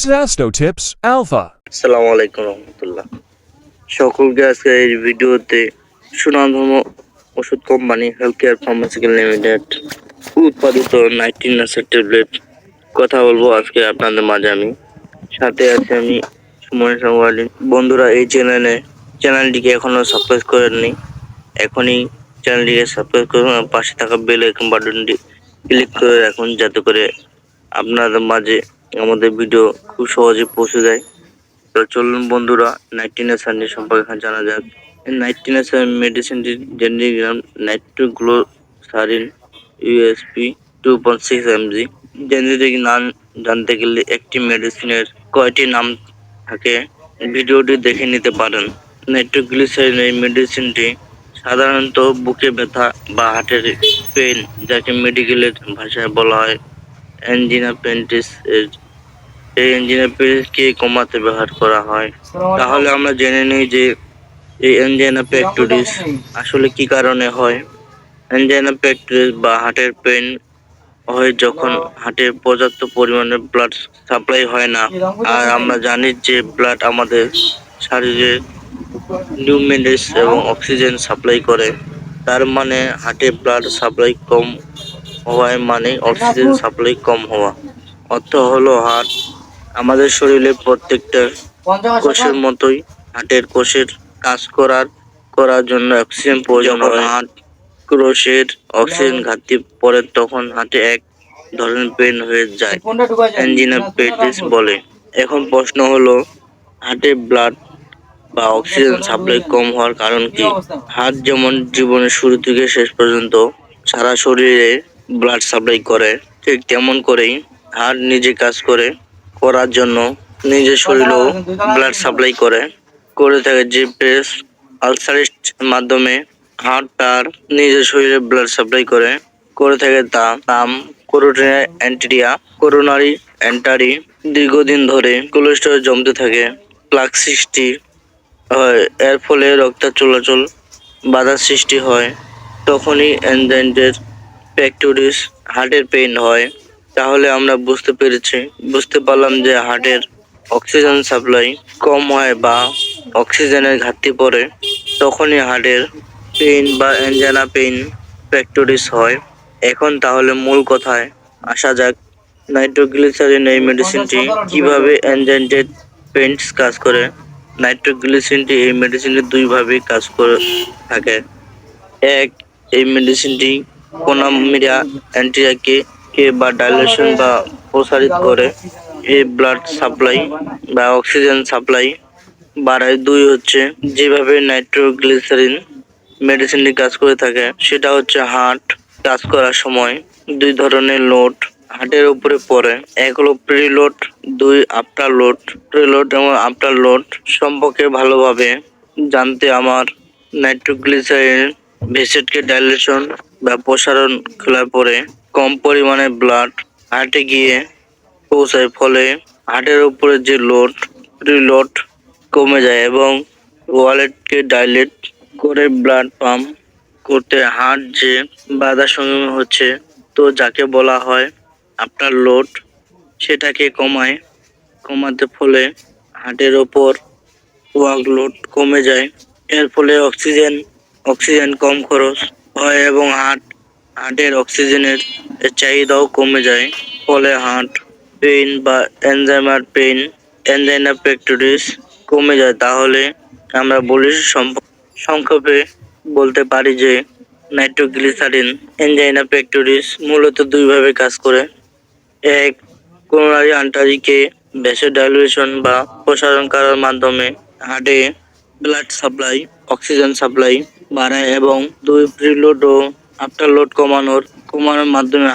Sasto Tips Alpha. আসসালামু আলাইকুম রহমতুল্লাহ। সকলকে আজকে এই ভিডিওতে সুনামধন্য ওষুধ company health care pharmaceutical limited উৎপাদিত নাইট্রিনাসের ট্যাবলেট কথা বলবো আজকে আপনাদের মাঝে। আমি সাথে আছি আমি সুমন সাংবাদিক। বন্ধুরা, এই চ্যানেলটিকে এখনো সাবস্ক্রাইব করেননি, এখনই চ্যানেলটিকে সাবস্ক্রাইব করুন আর পাশে থাকা বেল আইকন বাটনটি ক্লিক করে রাখুন, যাতে করে আপনাদের মাঝে আমাদের ভিডিও খুব সহজে পৌঁছে যায়। তো চলুন বন্ধুরা, নাইট্রিনাসার সম্পর্কে জানা যাক। নাইট্রিনাসার মেডিসিনটির জেনেরিক নাম নাইট্রোগ্লোসারিন ইউএসপি 2.6 mg। জেনেরিক নাম জানতে গেলে একটি মেডিসিনের কয়টি নাম থাকে ভিডিওটি দেখে নিতে পারেন। নাইট্রোগ্লিসারিন এই মেডিসিনটি সাধারণত বুকে ব্যথা বা হার্টের পেন, যাকে মেডিকেলের ভাষায় বলা হয় অ্যাঞ্জিনা পেন্টিস এর এই এনজাইনাকে কমাতে ব্যবহার করা হয়। তাহলে আমরা জেনে নিই যে এই এনজাইনা পেক্টোরিস আসলে কি কারণে হয়। এনজাইনা পেক্টোরিস বা হার্টের পেন হয় যখন হার্টে পর্যাপ্ত পরিমাণে ব্লাড সাপ্লাই হয় না। আর আমরা জানি যে ব্লাড আমাদের শরীরে নিউমেরিস এবং অক্সিজেন সাপ্লাই করে। তার মানে হার্টে ব্লাড সাপ্লাই কম হওয়ায় মানে অক্সিজেন সাপ্লাই কম হওয়া। অর্থ হলো হার্ট আমাদের শরীরের প্রত্যেকটা কোষের মতোই হার্টের কোষের কাজ করার জন্য অক্সিজেন প্রয়োজন হয়। হার্ট কোষের অক্সিজেন ঘাটতি পড়ে তখন হার্টে এক ধরনের পেন হয়ে যায়, অ্যাঞ্জিনা পেটিস বলে। এখন প্রশ্ন হলো, হার্টে ব্লাড বা অক্সিজেন সাপ্লাই কম হওয়ার কারণ কি? হার্ট যেমন জীবনের শুরু থেকে শেষ পর্যন্ত সারা শরীরে ব্লাড সাপ্লাই করে, ঠিক তেমন করেই হার্ট নিজে কাজ করার জন্য নিজের শরীরেও ব্লাড সাপ্লাই করে থাকে। যে প্রেস আলসারের মাধ্যমে হার্ট তার নিজের শরীরে ব্লাড সাপ্লাই করে থাকে তা নাম করোনারি অ্যান্টারি। দীর্ঘদিন ধরে কোলেস্টেরল জমতে থাকে, প্লাক সৃষ্টি হয়, এর ফলে রক্ত চলাচল বাধার সৃষ্টি হয়। তখনই এনজাইনার পেক্টোরিস হার্টের পেইন হয়। তাহলে আমরা বুঝতে পারলাম যে হার্টের অক্সিজেন সাপ্লাই কম হয় বা অক্সিজেনের ঘাটতি পড়ে, তখনই হার্টের পেইন বা এনজাইনা পেক্টোরিস হয়। এখন তাহলে মূল কথায় আসা যাক, নাইট্রোগ্লিসারিন এই মেডিসিনটি কিভাবে এনজাইনার পেইন্টস কাজ করে। নাইট্রোগ্লিসারিনটি এই মেডিসিনটি দুইভাবে কাজ করে থাকে। এক, এই মেডিসিনটি কোনামিরা অ্যান্টিয়াকে বা ডাইলেশন বা প্রসারিত করে এই ব্লাড সাপ্লাই বা অক্সিজেন সাপ্লাই বাড়ায়। দুই হচ্ছে, যেভাবে নাইট্রোগ্লিসারিন মেডিসিনটি কাজ করে থাকে সেটা হচ্ছে হার্ট কাজ করার সময় দুই ধরনের লোড হার্টের উপরে পড়ে। এক হলো প্রিলোড, দুই আফটার লোড। প্রিলোড এবং আফটার লোড সম্পর্কে ভালোভাবে জানতে আমার নাইট্রোগ্লিসারিন ভেসেটকে ডাইলেশন বা প্রসারণ খোলার পরে কম পরিমাণে ব্লাড হার্টে গিয়ে পৌঁছায়, ফলে হার্টের উপরে যে প্রিলোড কমে যায় এবং ওয়ালেটকে ডাইলেট করে ব্লাড পাম্প করতে হার্ট যে বাধার সম্মুখীন হচ্ছে, তো যাকে বলা হয় আফটার লোড, সেটাকে কমাতে ফলে হার্টের ওপর ওয়ার্কলোড কমে যায়। এর ফলে অক্সিজেন কম খরচ হয় এবং হার্টের অক্সিজেনের চাহিদাও কমে যায়। ফলে হার্ট পেইন বা এনজাইনা পেক্টোরিস কমে যায়। তাহলে আমরা সংক্ষেপে বলতে পারি যে নাইট্রোগ্লিসারিন এনজাইনা পেক্টোরিস মূলত দুইভাবে কাজ করে। এক, করোনারি আর্টারিকে ভ্যাসোডাইলেশন বা প্রসারণ করার মাধ্যমে হার্টে ব্লাড সাপ্লাই, অক্সিজেন সাপ্লাই বাড়ায় এবং দুই, প্রিলোড ও আফটার লোড কমানোর মাধ্যমে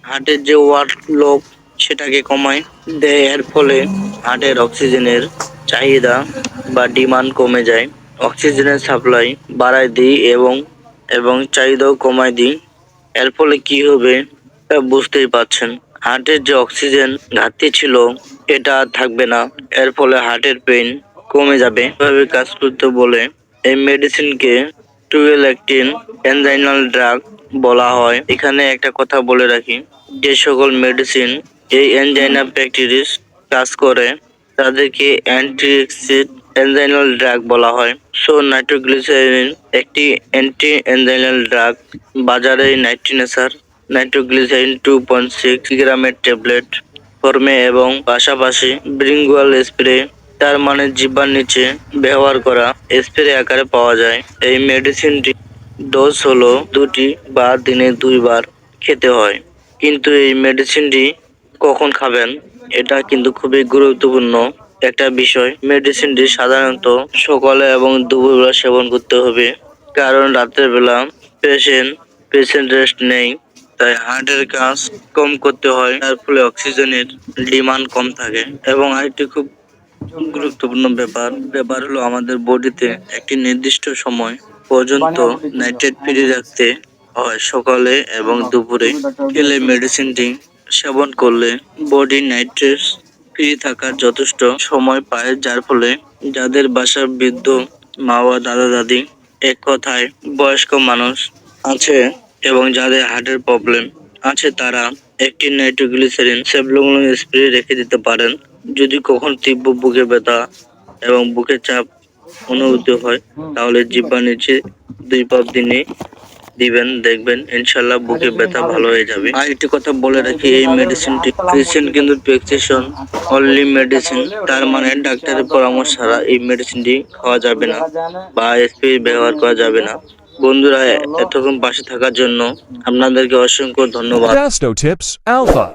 হার্টের যে ওয়ার্কলোড সেটাকে কমায় দেয়। এর ফলে হার্টের অক্সিজেনের চাহিদা বা ডিমান্ড কমে যায়, অক্সিজেনের সাপ্লাই বাড়ায় দিই এবং চাহিদাও কমায় দিই। এর ফলে কি হবে তা বুঝতেই পারছেন, হার্টের যে অক্সিজেন ঘাটতি ছিল এটা আর থাকবে না। এর ফলে হার্টের পেইন কমে যাবে। এভাবে কাজ করতে বলে এই মেডিসিনকে টুয়েল অ্যাক্টিন এনজাইনাল ড্রাগ বলা হয়। এখানে একটা কথা বলে রাখি, যে সকল মেডিসিন এই এনজাইনা পেক্টোরিস কাজ করে তাদেরকে অ্যান্টি এনজাইনাল ড্রাগ বলা হয়। সো নাইট্রোগ্লিসারিন একটি অ্যান্টি এনজাইনাল ড্রাগ। বাজারে নাইট্রিনেসার নাইট্রোগ্লিসারিন 2.6 গ্রামের ট্যাবলেট ফর্মে এবং পাশাপাশি ব্রিঙ্গুয়াল স্প্রে, তার মানে জিহ্বার নিচে ব্যবহার করা স্প্রে আকারে পাওয়া যায়। এই মেডিসিনটি ডোজ হলো 2টি বা দিনে 2বার খেতে হয়। কিন্তু এই মেডিসিনটি কখন খাবেন এটা কিন্তু খুবই গুরুত্বপূর্ণ একটা বিষয়। মেডিসিনটি সাধারণত সকালে এবং দুপুরবেলা সেবন করতে হবে, কারণ রাতের বেলা পেশেন্ট রেস্ট নেই, তাই হার্টের কাজ কম করতে হয়, তার ফলে অক্সিজেনের ডিমান্ড কম থাকে। এবং আরেকটি খুব গুরুত্বপূর্ণ ব্যাপার হলো আমাদের বডিতে একটি নির্দিষ্ট সময় পর্যন্ত নাইট্রেট ফ্রি রাখতে হয়। সকালে এবং দুপুরে খেলে মেডিসিনটি সেবন করলে বডি নাইট্রেট ফ্রি থাকার যথেষ্ট সময় পায়, যার ফলে যাদের বাসার বৃদ্ধ মা বা দাদা দাদি, এক কথায় বয়স্ক মানুষ আছে এবং যাদের হার্টের প্রবলেম আছে, তারা একটি নাইট্রোগ্লিসারিন সেবলং স্প্রে রেখে দিতে পারেন। যদি কখন তীব্র বুকে ব্যথা এবং বুকে চাপ অনুভূতি হয়, তাহলে জিহ্বার নিচে 2 পাপ দিনে দিবেন, দেখবেন ইনশাল্লাহ বুকে ব্যথা ভালো হয়ে যাবে। আর একটি কথা বলে রাখি, এই মেডিসিনটি প্রেসক্রিপশন কিন্তু প্রেসক্রিপশন অনলি মেডিসিন, তার মানে ডাক্তারের পরামর্শ ছাড়া এই মেডিসিনটি খাওয়া যাবে না বা স্প্রে ব্যবহার করা যাবে না। বন্ধুরা, এতক্ষণ পাশে থাকার জন্য আপনাদেরকে অসংখ্য ধন্যবাদ। Dasto Tips Alpha.